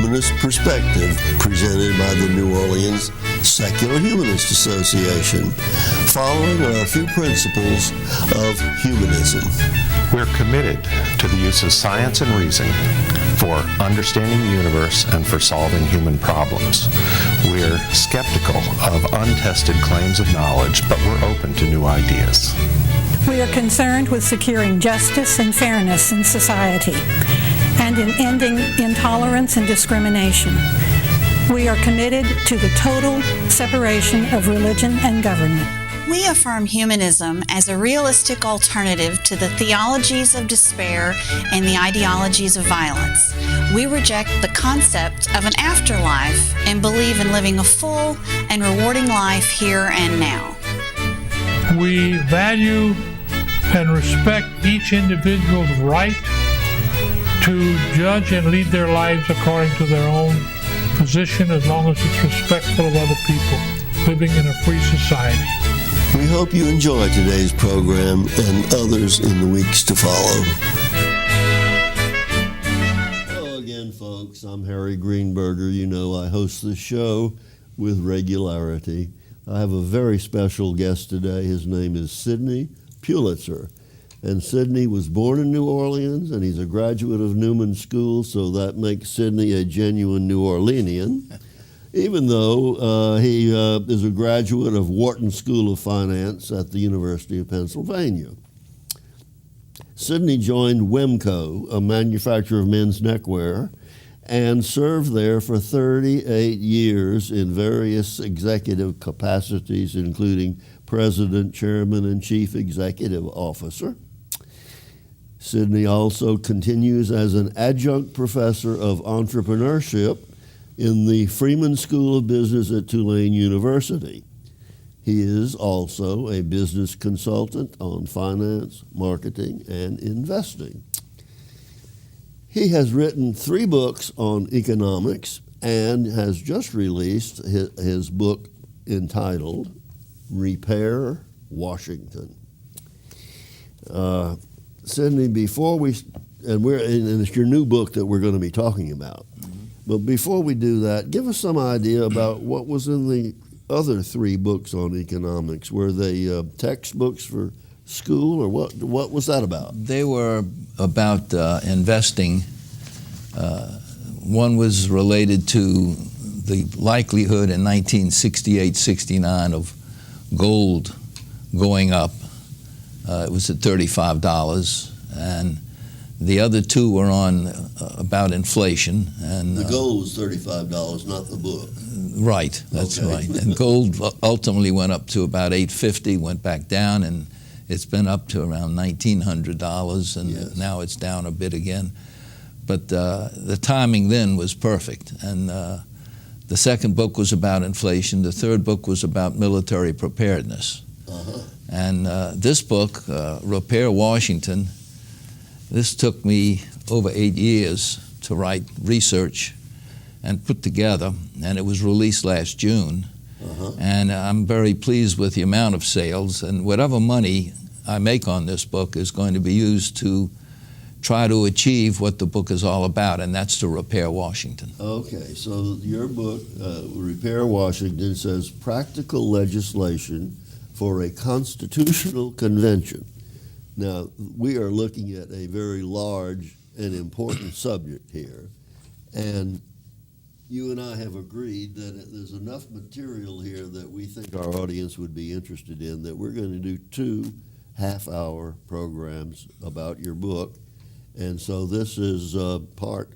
humanist perspective presented by the New Orleans Secular Humanist Association, following our few principles of humanism. We're committed to the use of science and reason for understanding the universe and for solving human problems. We're skeptical of untested claims of knowledge, but we're open to new ideas. We are concerned with securing justice and fairness in society and in ending intolerance and discrimination. We are committed to the total separation of religion and government. We affirm humanism as a realistic alternative to the theologies of despair and the ideologies of violence. We reject the concept of an afterlife and believe in living a full and rewarding life here and now. We value and respect each individual's right to judge and lead their lives according to their own position, as long as it's respectful of other people, living in a free society. We hope you enjoy today's program and others in the weeks to follow. Hello again, folks. I'm Harry Greenberger. You know I host this show with regularity. I have a very special guest today. His name is Sidney Pulitzer. And Sidney was born in New Orleans, and he's a graduate of Newman School, so that makes Sidney a genuine New Orleanian, even though he is a graduate of Wharton School of Finance at the University of Pennsylvania. Sidney joined Wemco, a manufacturer of men's neckwear, and served there for 38 years in various executive capacities, including president, chairman, and chief executive officer. Sidney also continues as an adjunct professor of entrepreneurship in the Friedmans School of Business at Tulane University. He is also a business consultant on finance, marketing, and investing. He has written 3 books on economics and has just released his book entitled Repair Washington. Sidney, before and it's your new book that we're going to be talking about. But before we do that, give us some idea about what was in the other 3 books on economics. Were they textbooks for school, or what was that about? They were about investing. One was related to the likelihood in 1968-69 of gold going up. It was at $35, and the other 2 were on about inflation. And the gold was $35, not the book. Right, that's okay. right. And gold ultimately went up to about $850, went back down, and it's been up to around $1,900, and yes. Now it's down a bit again. But the timing then was perfect. And the second book was about inflation. The third book was about military preparedness. Uh-huh. And this book, Repair Washington, this took me over 8 years to write research and put together, and it was released last June. Uh-huh. And I'm very pleased with the amount of sales, and whatever money I make on this book is going to be used to try to achieve what the book is all about, and that's to repair Washington. Okay, so your book, Repair Washington, says practical legislation for a constitutional convention. Now, we are looking at a very large and important subject here, and you and I have agreed that there's enough material here that we think our audience would be interested in, that we're going to do 2 half-hour programs about your book. And so this is part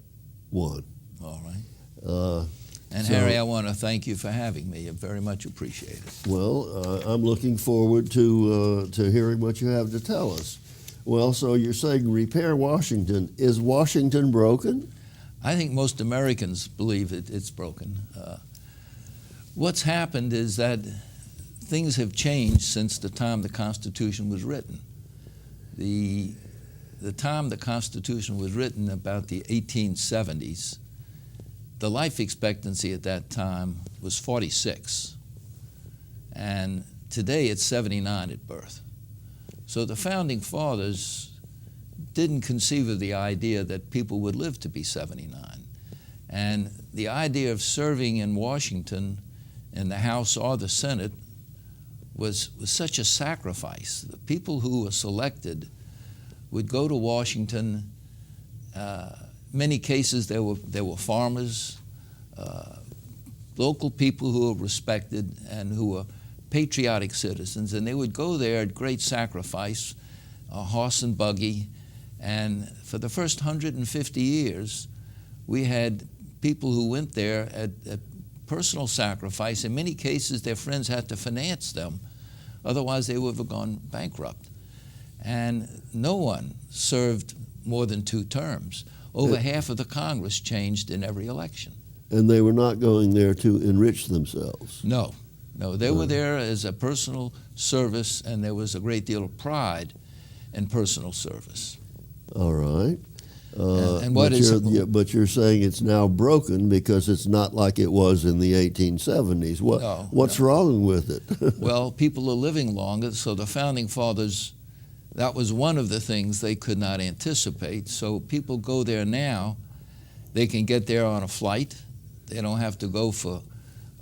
1. All right. And so, Harry, I want to thank you for having me. I very much appreciate it. Well, I'm looking forward to hearing what you have to tell us. Well, so you're saying Repair Washington. Is Washington broken? I think most Americans believe it's broken. What's happened is that things have changed since the time the Constitution was written. The time the Constitution was written, about the 1870s, the life expectancy at that time was 46. And today it's 79 at birth. So the Founding Fathers didn't conceive of the idea that people would live to be 79. And the idea of serving in Washington in the House or the Senate was such a sacrifice. The people who were selected would go to Washington. Many cases there were farmers, local people who were respected and who were patriotic citizens, and they would go there at great sacrifice, a horse and buggy. And for the first 150 years, we had people who went there at personal sacrifice. In many cases, their friends had to finance them. Otherwise, they would have gone bankrupt. And no one served more than 2 terms. Over half of the Congress changed in every election. And they were not going there to enrich themselves. No, they were there as a personal service, and there was a great deal of pride in personal service. All right. And but you're saying it's now broken because it's not like it was in the 1870s. What's wrong with it? Well, people are living longer, so the Founding Fathers, that was one of the things they could not anticipate. So people go there now. They can get there on a flight. They don't have to go for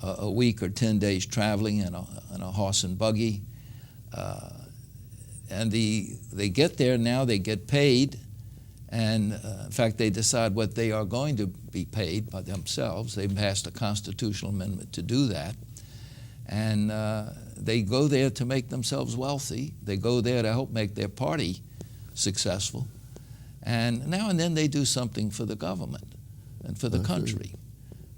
a week or 10 days traveling in a horse and buggy. And they get there now, they get paid. And in fact, they decide what they are going to be paid by themselves. They passed a constitutional amendment to do that. And they go there to make themselves wealthy. They go there to help make their party successful. And now and then they do something for the government and for the country.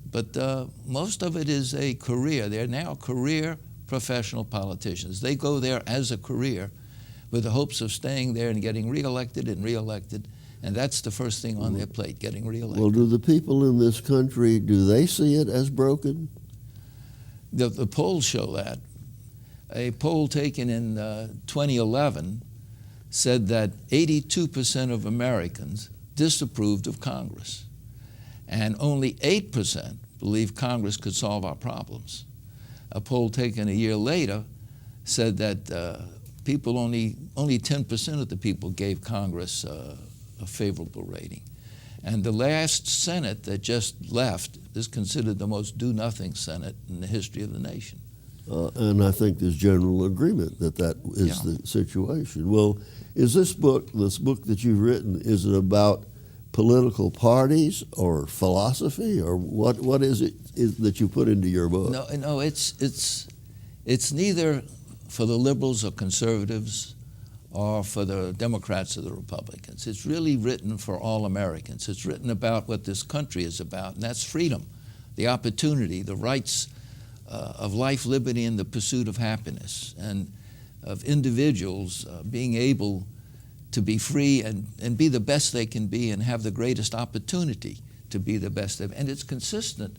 But most of it is a career. They're now career professional politicians. They go there as a career with the hopes of staying there and getting reelected and reelected. And that's the first thing on their plate, getting reelected. Well, do the people in this country, do they see it as broken? The polls show that. A poll taken in 2011 said that 82% of Americans disapproved of Congress, and only 8% believed Congress could solve our problems. A poll taken a year later said that people only 10% of the people gave Congress a favorable rating. And the last Senate that just left is considered the most do-nothing Senate in the history of the nation. And I think there's general agreement that is the situation. Well, is this book that you've written, is it about political parties or philosophy, or what is it that you put into your book? No, it's neither for the liberals or conservatives or for the Democrats or the Republicans. It's really written for all Americans. It's written about what this country is about, and that's freedom, the opportunity, the rights of life, liberty, and the pursuit of happiness, and of individuals being able to be free and be the best they can be and have the greatest opportunity to be the best. And it's consistent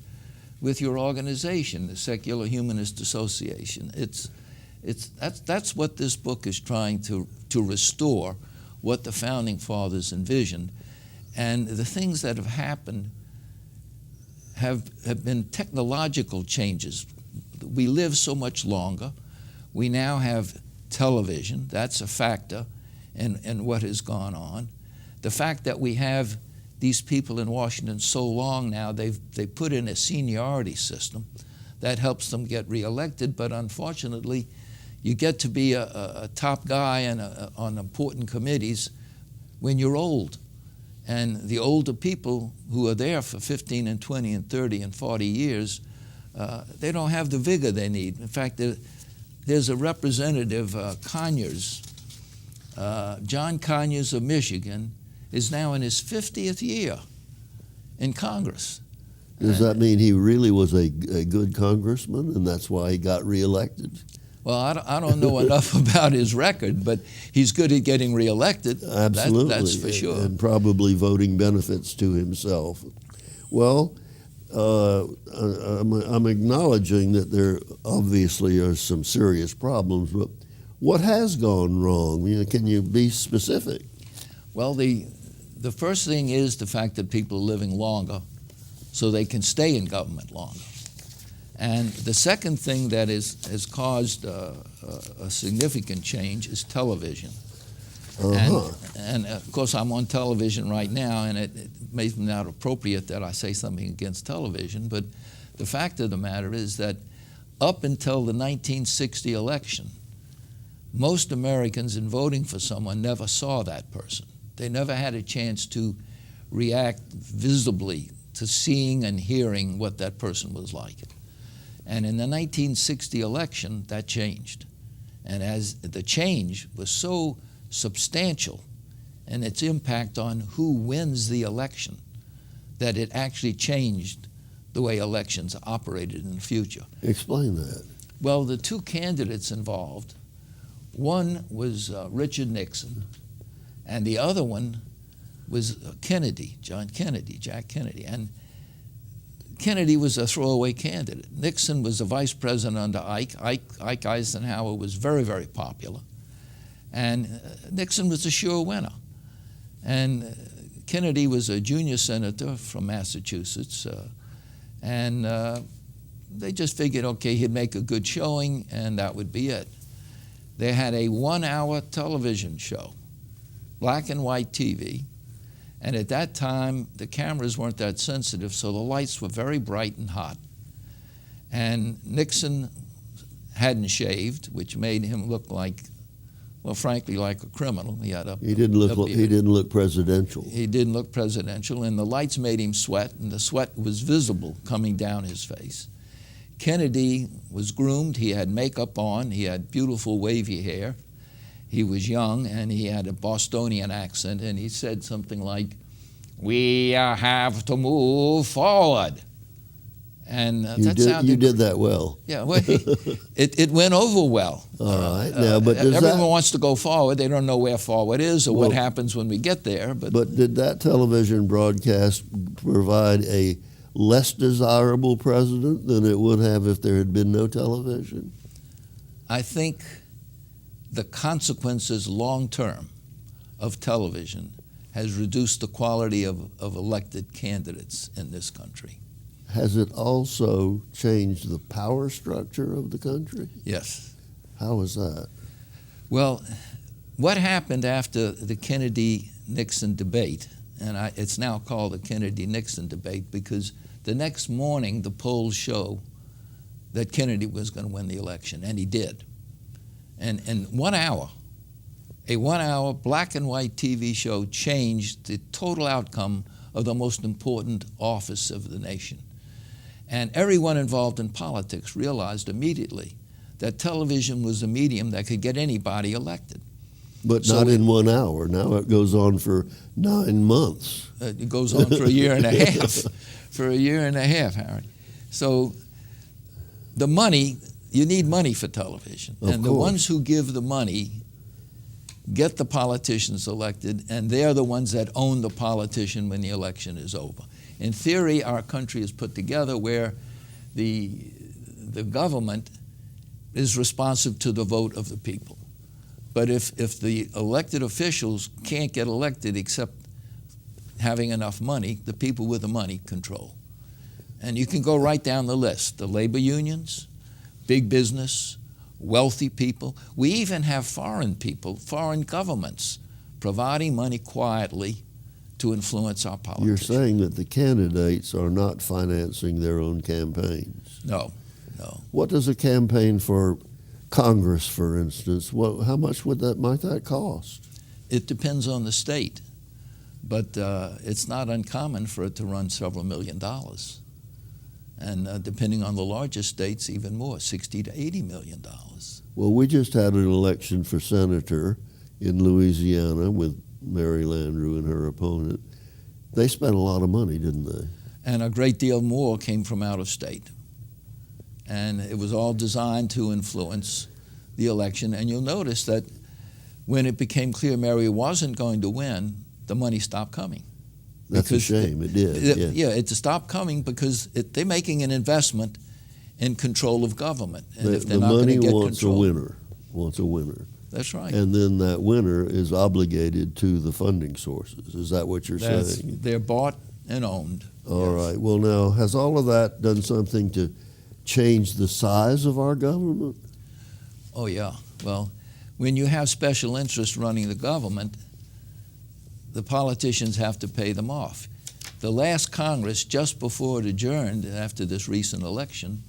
with your organization, the Secular Humanist Association. That's what this book is trying to restore, what the Founding Fathers envisioned. And the things that have happened have been technological changes. We live so much longer. We now have television. That's a factor in what has gone on. The fact that we have these people in Washington so long now, they put in a seniority system that helps them get reelected, but unfortunately, you get to be a top guy on important committees when you're old. And the older people who are there for 15 and 20 and 30 and 40 years, they don't have the vigor they need. In fact, there's a representative, Conyers, John Conyers of Michigan, is now in his 50th year in Congress. Does that mean he really was a good congressman, and that's why he got reelected? Well, I don't know enough about his record, but he's good at getting reelected. Absolutely. That's for sure. And probably voting benefits to himself. Well, I'm acknowledging that there obviously are some serious problems, but what has gone wrong? Can you be specific? Well, the first thing is the fact that people are living longer so they can stay in government longer. And the second thing that has caused a significant change is television. And of course, I'm on television right now, and it may be not appropriate that I say something against television, but the fact of the matter is that up until the 1960 election, most Americans in voting for someone never saw that person. They never had a chance to react visibly to seeing and hearing what that person was like. And in the 1960 election, that changed. And as the change was so substantial and its impact on who wins the election, that it actually changed the way elections operated in the future. Explain that. Well, the two candidates involved, one was Richard Nixon, and the other one was Kennedy, Jack Kennedy. And Kennedy was a throwaway candidate. Nixon was the vice president under Ike. Ike Eisenhower was very, very popular. And Nixon was a sure winner. And Kennedy was a junior senator from Massachusetts. And they just figured, okay, he'd make a good showing, and that would be it. They had a 1-hour television show, black and white TV. And at that time, the cameras weren't that sensitive, so the lights were very bright and hot. And Nixon hadn't shaved, which made him look like, well, frankly, like a criminal. He didn't look presidential. He didn't look presidential, and the lights made him sweat, and the sweat was visible coming down his face. Kennedy was groomed. He had makeup on. He had beautiful wavy hair. He was young, and he had a Bostonian accent, and he said something like, "We have to move forward." And you did that well. Yeah, well, it went over well. All right. Now, but everyone wants to go forward. They don't know where forward is or what happens when we get there. But did that television broadcast provide a less desirable president than it would have if there had been no television? I think the consequences long-term of television has reduced the quality of elected candidates in this country. Has it also changed the power structure of the country? Yes. How is that? Well, what happened after the Kennedy-Nixon debate, and it's now called the Kennedy-Nixon debate because the next morning the polls show that Kennedy was going to win the election, and he did. And in 1 hour, a 1-hour black and white TV show changed the total outcome of the most important office of the nation. And everyone involved in politics realized immediately that television was a medium that could get anybody elected. But not in 1 hour. Now it goes on for 9 months. It goes on for a year and a half. For a year and a half, Harry. So the money, you need money for television. And the ones who give the money get the politicians elected, and they're the ones that own the politician when the election is over. In theory, our country is put together where the government is responsive to the vote of the people. But if the elected officials can't get elected except having enough money, the people with the money control. And you can go right down the list. The labor unions, big business, wealthy people. We even have foreign people, foreign governments, providing money quietly to influence our politics. You're saying that the candidates are not financing their own campaigns? No. What does a campaign for Congress, for instance, how much might that cost? It depends on the state, but it's not uncommon for it to run several $1 million. And depending on the largest states, even more, $60 to $80 million. Well, we just had an election for senator in Louisiana with Mary Landrieu and her opponent. They spent a lot of money, didn't they? And a great deal more came from out of state. And it was all designed to influence the election. And you'll notice that when it became clear Mary wasn't going to win, the money stopped coming. That's a shame. It did. Yeah, it stopped coming because they're making an investment in control of government. And if they're not going to get control, wants a winner. That's right. And then that winner is obligated to the funding sources. Is that what you're saying? They're bought and owned. All right. Well, now, has all of that done something to change the size of our government? Oh, yeah. Well, when you have special interests running the government, the politicians have to pay them off. The last Congress, just before it adjourned after this recent election,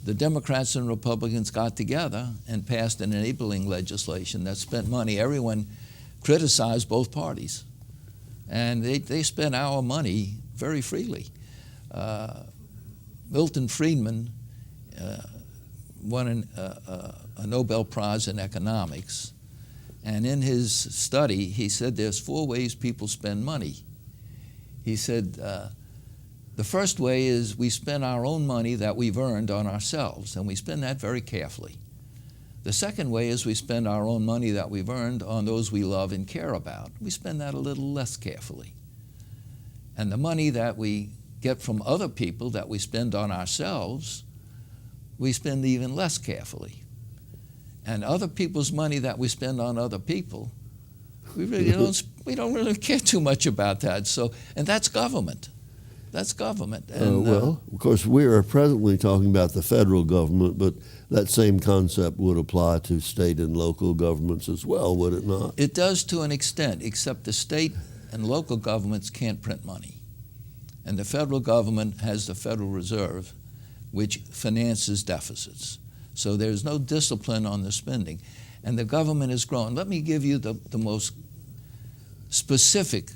the Democrats and Republicans got together and passed an enabling legislation that spent money. Everyone criticized both parties. And they spent our money very freely. Milton Friedman won a Nobel Prize in economics. And in his study, he said there's 4 ways people spend money. He said, the first way is we spend our own money that we've earned on ourselves, and we spend that very carefully. The second way is we spend our own money that we've earned on those we love and care about. We spend that a little less carefully. And the money that we get from other people that we spend on ourselves, we spend even less carefully. And other people's money that we spend on other people, we don't really care too much about that. So, and that's government. That's government. And, well, of course, we are presently talking about the federal government, but that same concept would apply to state and local governments as well, would it not? It does to an extent, except the state and local governments can't print money. And the federal government has the Federal Reserve, which finances deficits. So there's no discipline on the spending. And the government has grown. Let me give you the most specific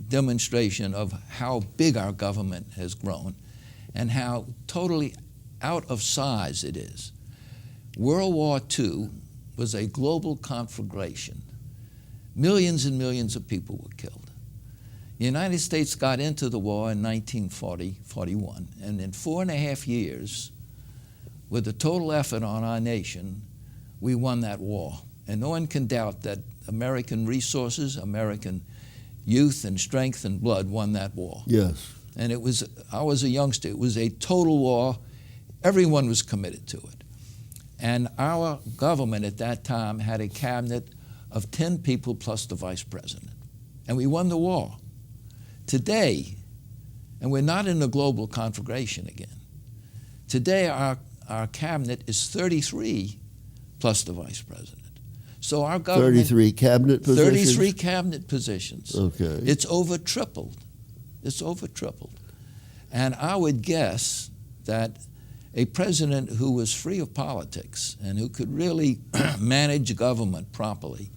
demonstration of how big our government has grown and how totally out of size it is. World War II was a global conflagration. Millions and millions of people were killed. The United States got into the war in 1940-41, and in 4.5 years, with the total effort on our nation, we won that war. And no one can doubt that American resources, American youth and strength and blood won that war. Yes. And I was a youngster. It was a total war. Everyone was committed to it. And our government at that time had a cabinet of 10 people plus the vice president. And we won the war. Today, and we're not in a global conflagration again, today our cabinet is 33 plus the vice president. So our government... 33 cabinet positions? 33 cabinet positions. Okay. It's over tripled. It's over tripled. And I would guess that a president who was free of politics and who could really manage government properly,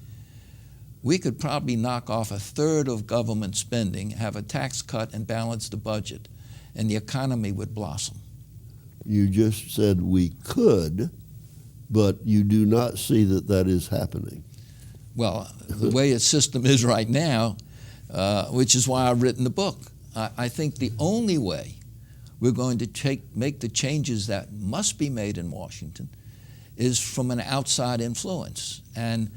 we could probably knock off 1/3 of government spending, have a tax cut, and balance the budget, and the economy would blossom. You just said we could, but you do not see that is happening. Well, the way its system is right now, which is why I've written the book, I think the only way we're going to make the changes that must be made in Washington is from an outside influence. And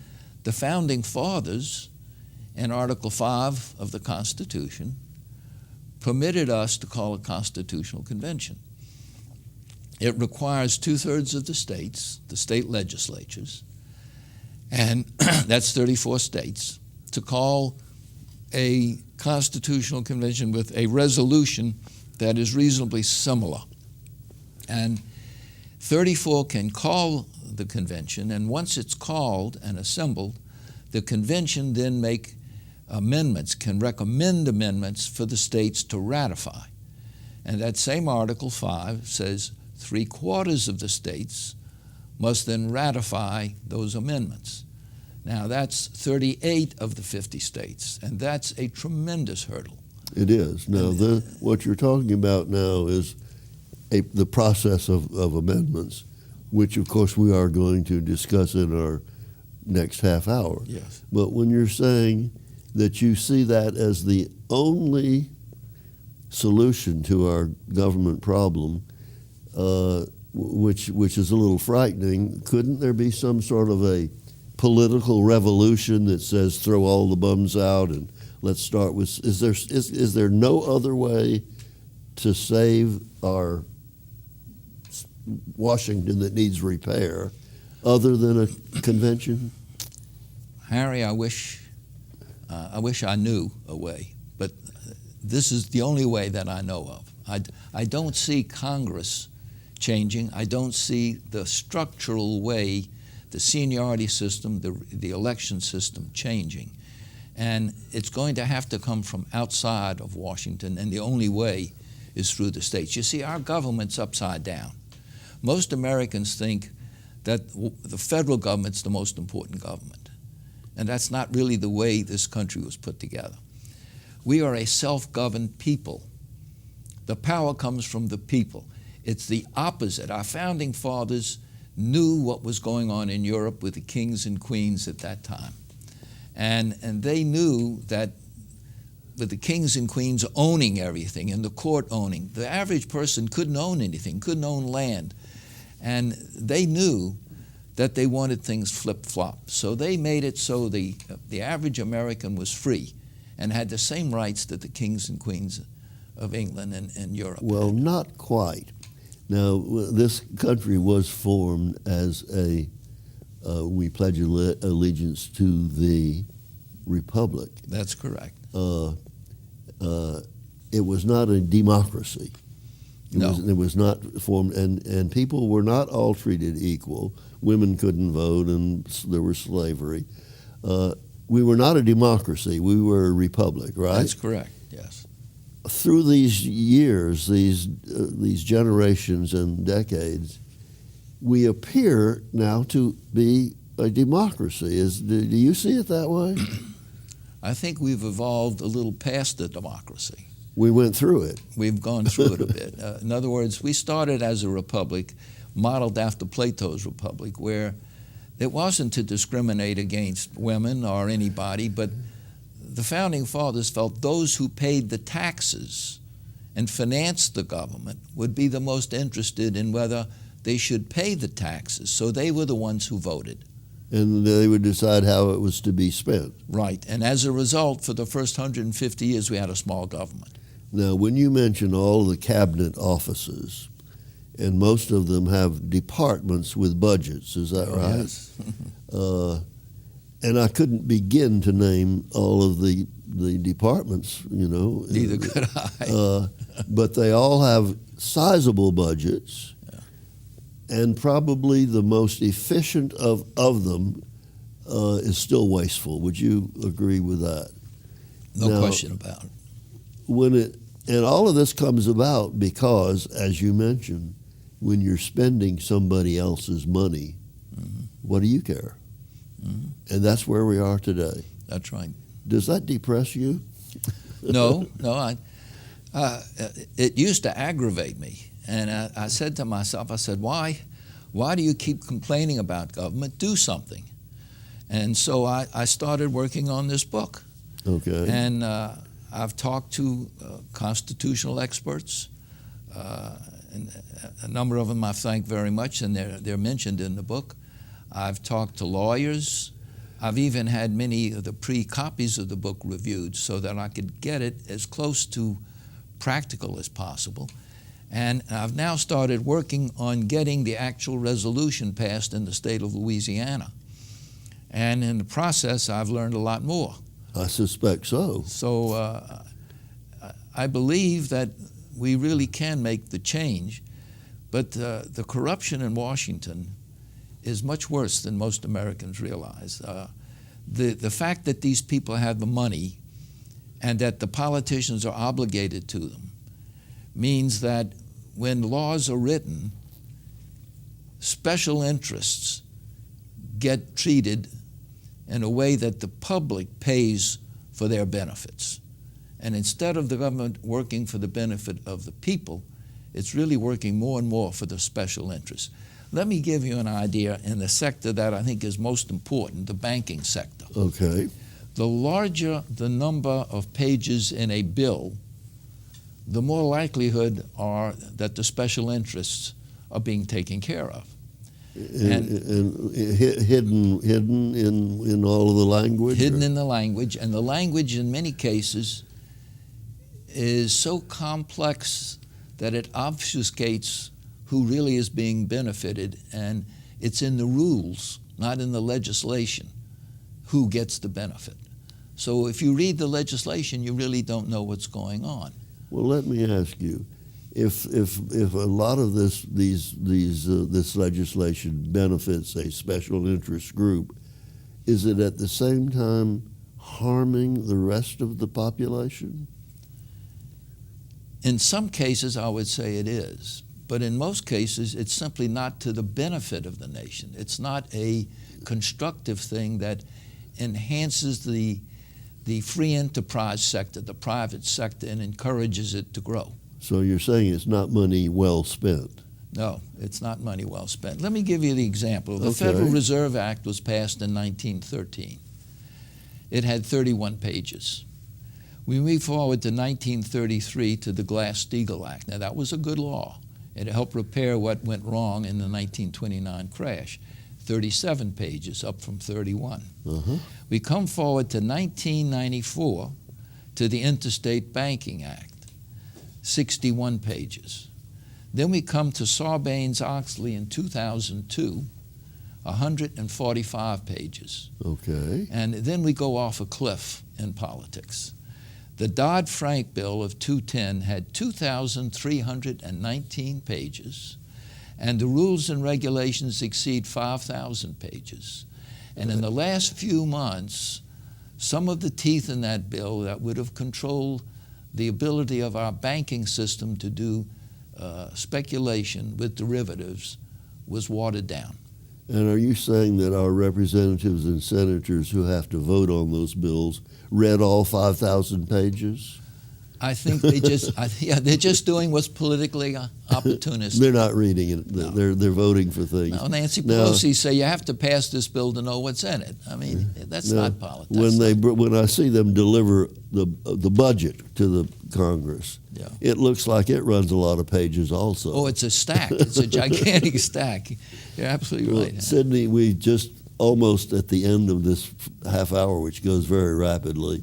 the Founding Fathers, in Article 5 of the Constitution, permitted us to call a constitutional convention. It requires 2/3 of the states, the state legislatures, and that's 34 states, to call a constitutional convention with a resolution that is reasonably similar. And 34 can call the convention, and once it's called and assembled, the convention then make amendments, can recommend amendments for the states to ratify. And that same Article 5 says 3/4 of the states must then ratify those amendments. Now that's 38 of the 50 states, and that's a tremendous hurdle. It is. Now, what you're talking about now is the process of amendments, which of course we are going to discuss in our next half hour. Yes. But when you're saying that you see that as the only solution to our government problem, which is a little frightening, couldn't there be some sort of a political revolution that says throw all the bums out and let's start with, is there no other way to save our Washington that needs repair other than a convention? Harry, I wish I knew a way, but this is the only way that I know of. I don't see Congress changing. I don't see the structural way the seniority system, the election system changing. And it's going to have to come from outside of Washington, and the only way is through the states. You see, our government's upside down. Most Americans think that the federal government's the most important government, and that's not really the way this country was put together. We are a self-governed people. The power comes from the people. It's the opposite. Our founding fathers knew what was going on in Europe with the kings and queens at that time. And they knew that with the kings and queens owning everything and the court owning, the average person couldn't own anything, couldn't own land. And they knew that they wanted things flip-flop. So they made it so the average American was free and had the same rights that the kings and queens of England and Europe Well, had. not quite. Now, this country was formed as we pledge allegiance to the republic. That's correct. It was not a democracy. It was not formed, and people were not all treated equal. Women couldn't vote, and there was slavery. We were not a democracy. We were a republic, right? That's correct, yes. Through these years, these generations and decades, we appear now to be a democracy. Do you see it that way? I think we've evolved a little past the democracy. We went through it. We've gone through it a bit. In other words, we started as a republic modeled after Plato's republic, where it wasn't to discriminate against women or anybody, but the founding fathers felt those who paid the taxes and financed the government would be the most interested in whether they should pay the taxes. So they were the ones who voted. And they would decide how it was to be spent. Right. And as a result, for the first 150 years, we had a small government. Now, when you mention all of the cabinet offices, and most of them have departments with budgets, is that right? Yes. And I couldn't begin to name all of the departments, you know. Neither could I. But they all have sizable budgets, and probably the most efficient of them is still wasteful. Would you agree with that? No question about it. And all of this comes about because, as you mentioned, when you're spending somebody else's money, what do you care? And that's where we are today. That's right. Does that depress you? No. It used to aggravate me. And I said to myself, why do you keep complaining about government? Do something. And so I started working on this book. Okay. And I've talked to constitutional experts, and a number of them I thank very much, and they're mentioned in the book. I've talked to lawyers. I've even had many of the pre-copies of the book reviewed so that I could get it as close to practical as possible. And I've now started working on getting the actual resolution passed in the state of Louisiana. And in the process, I've learned a lot more. I suspect so. So I believe that we really can make the change, but the corruption in Washington is much worse than most Americans realize. The fact that these people have the money and that the politicians are obligated to them means that when laws are written, special interests get treated in a way that the public pays for their benefits. And instead of the government working for the benefit of the people, it's really working more and more for the special interests. Let me give you an idea in the sector that I think is most important, the banking sector. Okay. The larger the number of pages in a bill, the more likelihood are that the special interests are being taken care of. And hidden in all of the language? Hidden in the language, and the language in many cases is so complex that it obfuscates who really is being benefited, and it's in the rules, not in the legislation, who gets the benefit. So if you read the legislation, you really don't know what's going on. Well, let me ask you, if a lot of this legislation benefits a special interest group, is it at the same time harming the rest of the population? In some cases, I would say it is. But in most cases, it's simply not to the benefit of the nation. It's not a constructive thing that enhances the free enterprise sector, the private sector, and encourages it to grow. So you're saying it's not money well spent? No, it's not money well spent. Let me give you the example. The Okay. Federal Reserve Act was passed in 1913. It had 31 pages. We move forward to 1933 to the Glass-Steagall Act. Now, that was a good law. It helped repair what went wrong in the 1929 crash. 37 pages, up from 31. Uh-huh. We come forward to 1994 to the Interstate Banking Act, 61 pages. Then we come to Sarbanes-Oxley in 2002, 145 pages. Okay. And then we go off a cliff in politics. The Dodd-Frank bill of 2010 had 2,319 pages, and the rules and regulations exceed 5,000 pages. And in the last few months, some of the teeth in that bill that would have controlled the ability of our banking system to do speculation with derivatives was watered down. And are you saying that our representatives and senators who have to vote on those bills read all 5,000 pages? I think they just, they're just doing what's politically opportunistic. They're not reading it. No. They're voting for things. Now, Nancy Pelosi say you have to pass this bill to know what's in it. I mean, that's not politics. When I see them deliver the budget to the Congress, Yeah. it looks like it runs a lot of pages also. Oh, it's a stack. It's a gigantic stack. You're absolutely Well, right. Sidney, we just almost at the end of this half hour, which goes very rapidly.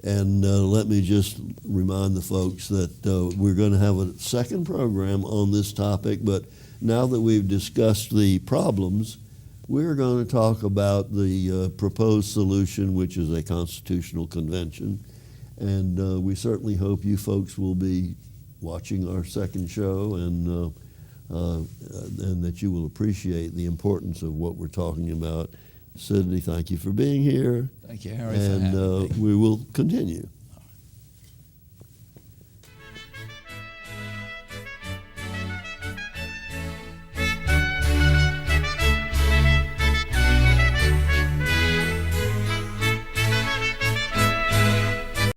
And let me just remind the folks that we're going to have a second program on this topic, but now that we've discussed the problems, we're going to talk about the proposed solution, which is a constitutional convention. And we certainly hope you folks will be watching our second show and that you will appreciate the importance of what we're talking about. Sidney, thank you for being here. Thank you, Harry, for and having me. we will continue.